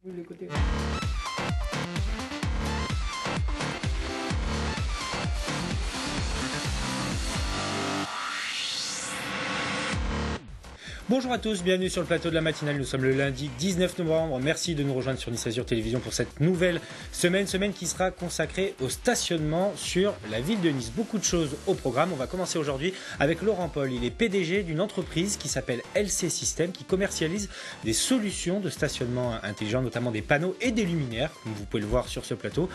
Le côté. Bonjour à tous, bienvenue sur le plateau de la matinale. Nous sommes le lundi 19 novembre. Merci de nous rejoindre sur Nice Azur Télévision pour cette nouvelle semaine qui sera consacrée au stationnement sur la ville de Nice. Beaucoup de choses au programme. On va commencer aujourd'hui avec Laurent Paul. Il est PDG d'une entreprise qui s'appelle LC System, qui commercialise des solutions de stationnement intelligent, notamment des panneaux et des luminaires, comme vous pouvez le voir sur ce plateau.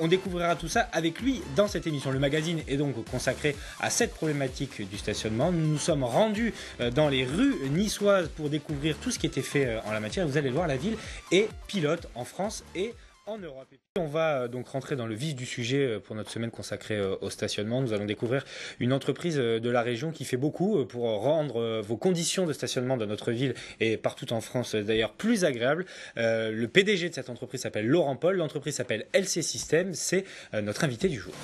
On découvrira tout ça avec lui dans cette émission. Le magazine est donc consacré à cette problématique du stationnement. Nous nous sommes rendus dans les rues niçoise pour découvrir tout ce qui était fait en la matière. Vous allez le voir, la ville est pilote en France et en Europe. Et puis on va donc rentrer dans le vif du sujet pour notre semaine consacrée au stationnement. Nous allons découvrir une entreprise de la région qui fait beaucoup pour rendre vos conditions de stationnement dans notre ville et partout en France d'ailleurs plus agréables. Le PDG de cette entreprise s'appelle Laurent Paul. L'entreprise s'appelle LC System. C'est notre invité du jour.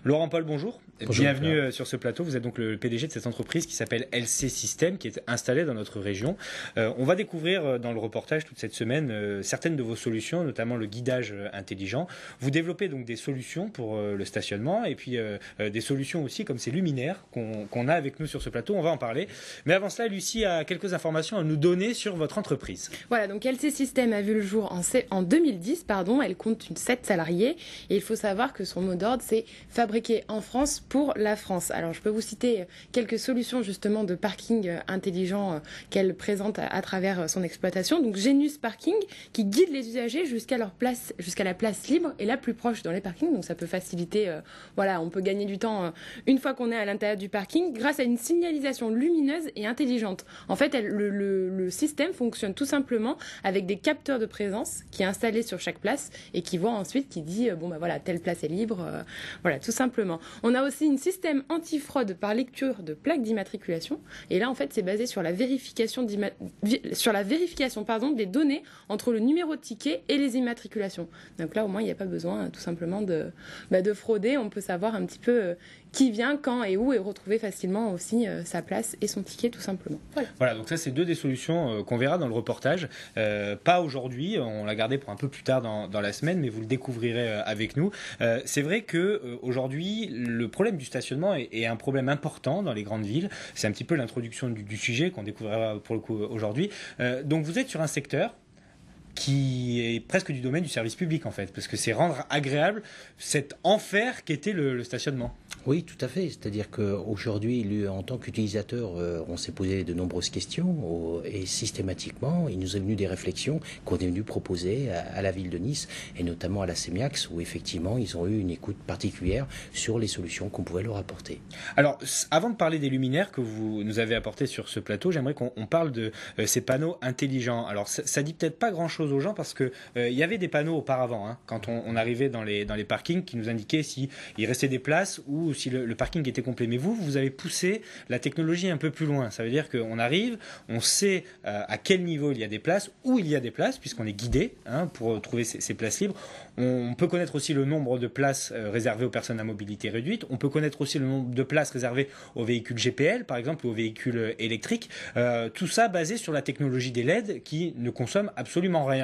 Laurent Paul, bonjour. Bonjour. Bienvenue sur ce plateau. Vous êtes donc le PDG de cette entreprise qui s'appelle LC System, qui est installée dans notre région. On va découvrir dans le reportage toute cette semaine certaines de vos solutions, notamment le guidage intelligent. Vous développez donc des solutions pour le stationnement et puis des solutions aussi comme ces luminaires qu'on a avec nous sur ce plateau. On va en parler. Mais avant cela, Lucie a quelques informations à nous donner sur votre entreprise. Voilà, donc LC System a vu le jour en 2010, elle compte 7 salariés et il faut savoir que son mot d'ordre c'est fabriquer en France pour la France. Alors je peux vous citer quelques solutions justement de parking intelligent qu'elle présente à travers son exploitation. Donc Genius Parking qui guide les usagers jusqu'à la place libre et la plus proche dans les parkings. Donc ça peut faciliter, on peut gagner du temps une fois qu'on est à l'intérieur du parking grâce à une signalisation lumineuse et intelligente. En fait, le système fonctionne tout simplement avec des capteurs de présence qui est installé sur chaque place et qui voit ensuite, qui dit telle place est libre, tout simplement. On a aussi un système anti-fraude par lecture de plaques d'immatriculation. Et là, en fait, c'est basé sur la vérification des données entre le numéro de ticket et les immatriculations. Donc là, au moins, il n'y a pas besoin tout simplement de frauder. On peut savoir un petit peu qui vient, quand et où, et retrouver facilement aussi sa place et son ticket, tout simplement. Voilà, donc ça, c'est deux des solutions qu'on verra dans le reportage. Pas aujourd'hui, on l'a gardé pour un peu plus tard dans la semaine, mais vous le découvrirez avec nous. C'est vrai que aujourd'hui, le problème du stationnement est un problème important dans les grandes villes. C'est un petit peu l'introduction du sujet qu'on découvrira pour le coup aujourd'hui. Donc vous êtes sur un secteur qui est presque du domaine du service public en fait, parce que c'est rendre agréable cet enfer qu'était le stationnement. Oui, tout à fait. C'est-à-dire qu'aujourd'hui, en tant qu'utilisateur, on s'est posé de nombreuses questions et systématiquement, il nous est venu des réflexions qu'on est venu proposer à la ville de Nice et notamment à la CEMIAX où effectivement, ils ont eu une écoute particulière sur les solutions qu'on pouvait leur apporter. Alors, avant de parler des luminaires que vous nous avez apportés sur ce plateau, j'aimerais qu'on parle de ces panneaux intelligents. Alors, ça dit peut-être pas grand-chose aux gens parce que il y avait des panneaux auparavant, quand on arrivait dans les parkings qui nous indiquaient s'il restait des places ou si le parking était complet. Mais vous avez poussé la technologie un peu plus loin. Ça veut dire qu'on arrive, on sait à quel niveau il y a des places, où il y a des places, puisqu'on est guidé pour trouver ces places libres. On peut connaître aussi le nombre de places réservées aux personnes à mobilité réduite. On peut connaître aussi le nombre de places réservées aux véhicules GPL, par exemple, ou aux véhicules électriques. Tout ça basé sur la technologie des LED qui ne consomme absolument rien.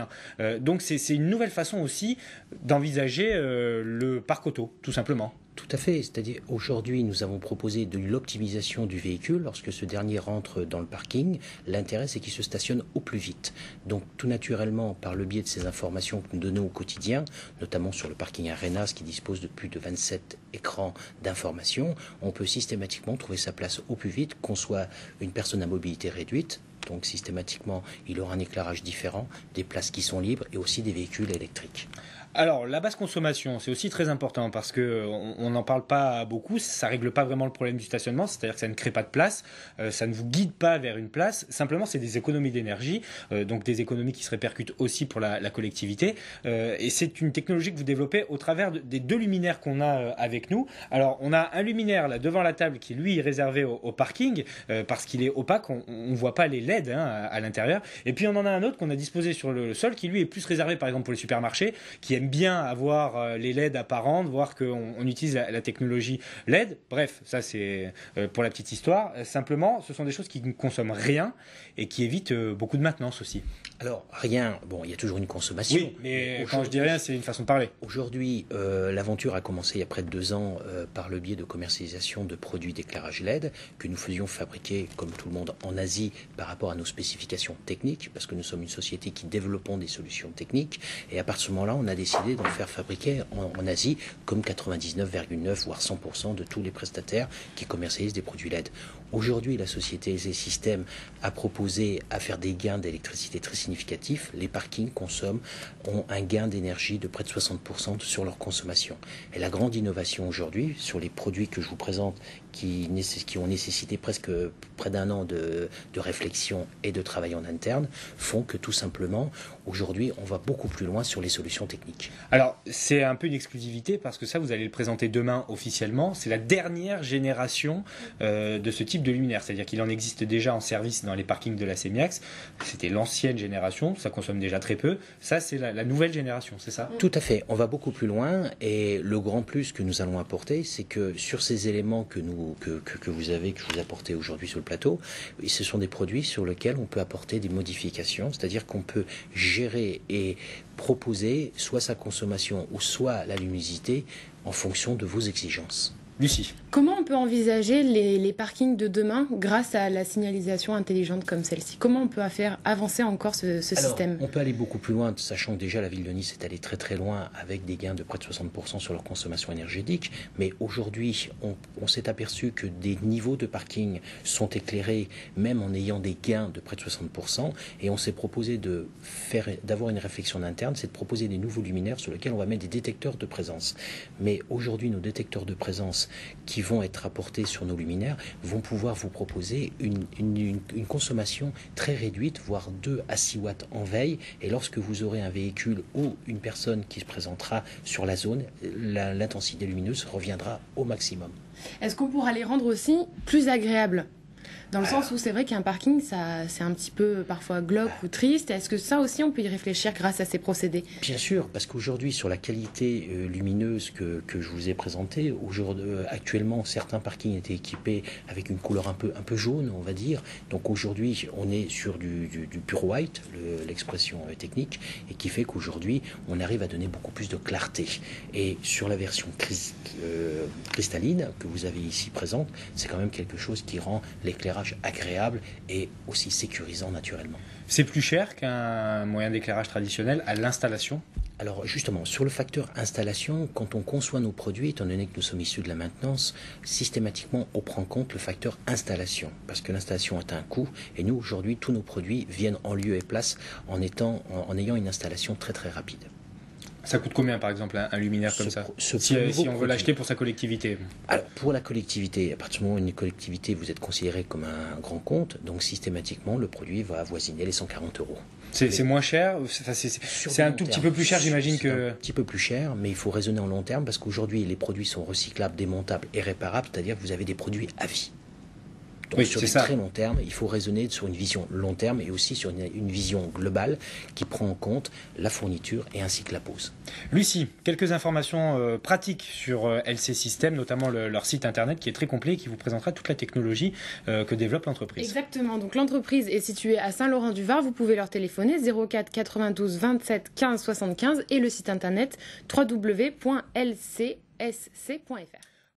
Donc c'est une nouvelle façon aussi d'envisager le parc auto, tout simplement. Tout à fait, c'est-à-dire aujourd'hui nous avons proposé de l'optimisation du véhicule lorsque ce dernier rentre dans le parking. L'intérêt c'est qu'il se stationne au plus vite. Donc tout naturellement par le biais de ces informations que nous donnons au quotidien, notamment sur le parking Arenas qui dispose de plus de 27 écrans d'information, on peut systématiquement trouver sa place au plus vite, qu'on soit une personne à mobilité réduite. Donc systématiquement, il aura un éclairage différent, des places qui sont libres et aussi des véhicules électriques. Alors, la basse consommation, c'est aussi très important parce que on n'en parle pas beaucoup, ça règle pas vraiment le problème du stationnement, c'est-à-dire que ça ne crée pas de place, ça ne vous guide pas vers une place, simplement c'est des économies d'énergie, donc des économies qui se répercutent aussi pour la collectivité, et c'est une technologie que vous développez au travers des deux luminaires qu'on a avec nous. Alors, on a un luminaire là devant la table qui lui est réservé au parking, parce qu'il est opaque, on ne voit pas les LED à l'intérieur, et puis on en a un autre qu'on a disposé sur le sol qui lui est plus réservé par exemple pour les supermarchés, qui aiment bien avoir les LED apparentes, voir qu'on utilise la technologie LED. Bref, ça c'est pour la petite histoire. Simplement, ce sont des choses qui ne consomment rien et qui évitent beaucoup de maintenance aussi. Alors, rien, bon, il y a toujours une consommation. Oui, mais quand je dis rien, c'est une façon de parler. Aujourd'hui, l'aventure a commencé il y a près de 2 ans par le biais de commercialisation de produits d'éclairage LED que nous faisions fabriquer, comme tout le monde, en Asie par rapport à nos spécifications techniques, parce que nous sommes une société qui développons des solutions techniques. Et à partir de ce moment-là, on a décidé d'en faire fabriquer en Asie, comme 99,9 voire 100% de tous les prestataires qui commercialisent des produits LED. Aujourd'hui, la société ESE Systèmes a proposé à faire des gains d'électricité très significatifs. Les parkings ont un gain d'énergie de près de 60% sur leur consommation. Et la grande innovation aujourd'hui, sur les produits que je vous présente, qui ont nécessité presque près d'1 an de réflexion et de travail en interne, font que tout simplement, aujourd'hui, on va beaucoup plus loin sur les solutions techniques. Alors, c'est un peu une exclusivité parce que ça, vous allez le présenter demain officiellement. C'est la dernière génération de ce type de luminaire. C'est-à-dire qu'il en existe déjà en service dans les parkings de la Semiax. C'était l'ancienne génération, ça consomme déjà très peu. Ça, c'est la nouvelle génération, c'est ça ? Tout à fait. On va beaucoup plus loin et le grand plus que nous allons apporter, c'est que sur ces éléments que je vous ai apportés aujourd'hui sur le plateau, ce sont des produits sur lesquels on peut apporter des modifications, c'est-à-dire qu'on peut gérer et proposer soit sa consommation ou soit la luminosité en fonction de vos exigences. Lucie. Comment on peut envisager les parkings de demain grâce à la signalisation intelligente comme celle-ci? Comment on peut faire avancer encore ce système? On peut aller beaucoup plus loin, sachant que déjà la ville de Nice est allée très très loin avec des gains de près de 60% sur leur consommation énergétique. Mais aujourd'hui, on s'est aperçu que des niveaux de parking sont éclairés même en ayant des gains de près de 60%. Et on s'est proposé d'avoir une réflexion interne, c'est de proposer des nouveaux luminaires sur lesquels on va mettre des détecteurs de présence. Mais aujourd'hui, nos détecteurs de présence qui vont être apportés sur nos luminaires vont pouvoir vous proposer une consommation très réduite, voire 2 à 6 watts en veille. Et lorsque vous aurez un véhicule ou une personne qui se présentera sur la zone, l'intensité lumineuse reviendra au maximum. Est-ce qu'on pourra les rendre aussi plus agréables ? Dans le sens où c'est vrai qu'un parking, c'est un petit peu parfois glauque ou triste. Est-ce que ça aussi, on peut y réfléchir grâce à ces procédés? Bien sûr, parce qu'aujourd'hui, sur la qualité lumineuse que je vous ai présentée, actuellement, certains parkings étaient équipés avec une couleur un peu jaune, on va dire. Donc aujourd'hui, on est sur du pure white, l'expression technique, et qui fait qu'aujourd'hui, on arrive à donner beaucoup plus de clarté. Et sur la version cristalline que vous avez ici présente, c'est quand même quelque chose qui rend l'éclairage agréable et aussi sécurisant naturellement. C'est plus cher qu'un moyen d'éclairage traditionnel à l'installation ? Alors justement, sur le facteur installation, quand on conçoit nos produits, étant donné que nous sommes issus de la maintenance, systématiquement on prend en compte le facteur installation, parce que l'installation est un coût, et nous aujourd'hui tous nos produits viennent en lieu et place en ayant une installation très très rapide. Ça coûte combien, par exemple, un luminaire comme ça, si on veut l'acheter pour sa collectivité? Alors, pour la collectivité, à partir du moment où une collectivité, vous êtes considéré comme un grand compte, donc systématiquement, le produit va avoisiner les 140 euros. C'est moins cher? C'est un tout petit peu plus cher, j'imagine que... C'est un petit peu plus cher, mais il faut raisonner en long terme, parce qu'aujourd'hui, les produits sont recyclables, démontables et réparables, c'est-à-dire que vous avez des produits à vie. Donc oui, sur du très long terme, il faut raisonner sur une vision long terme et aussi sur une vision globale qui prend en compte la fourniture et ainsi que la pose. Lucie, quelques informations pratiques sur LC Systèmes, notamment leur site internet qui est très complet et qui vous présentera toute la technologie que développe l'entreprise. Exactement, donc l'entreprise est située à Saint-Laurent-du-Var, vous pouvez leur téléphoner 04 92 27 15 75 et le site internet www.lcsc.fr.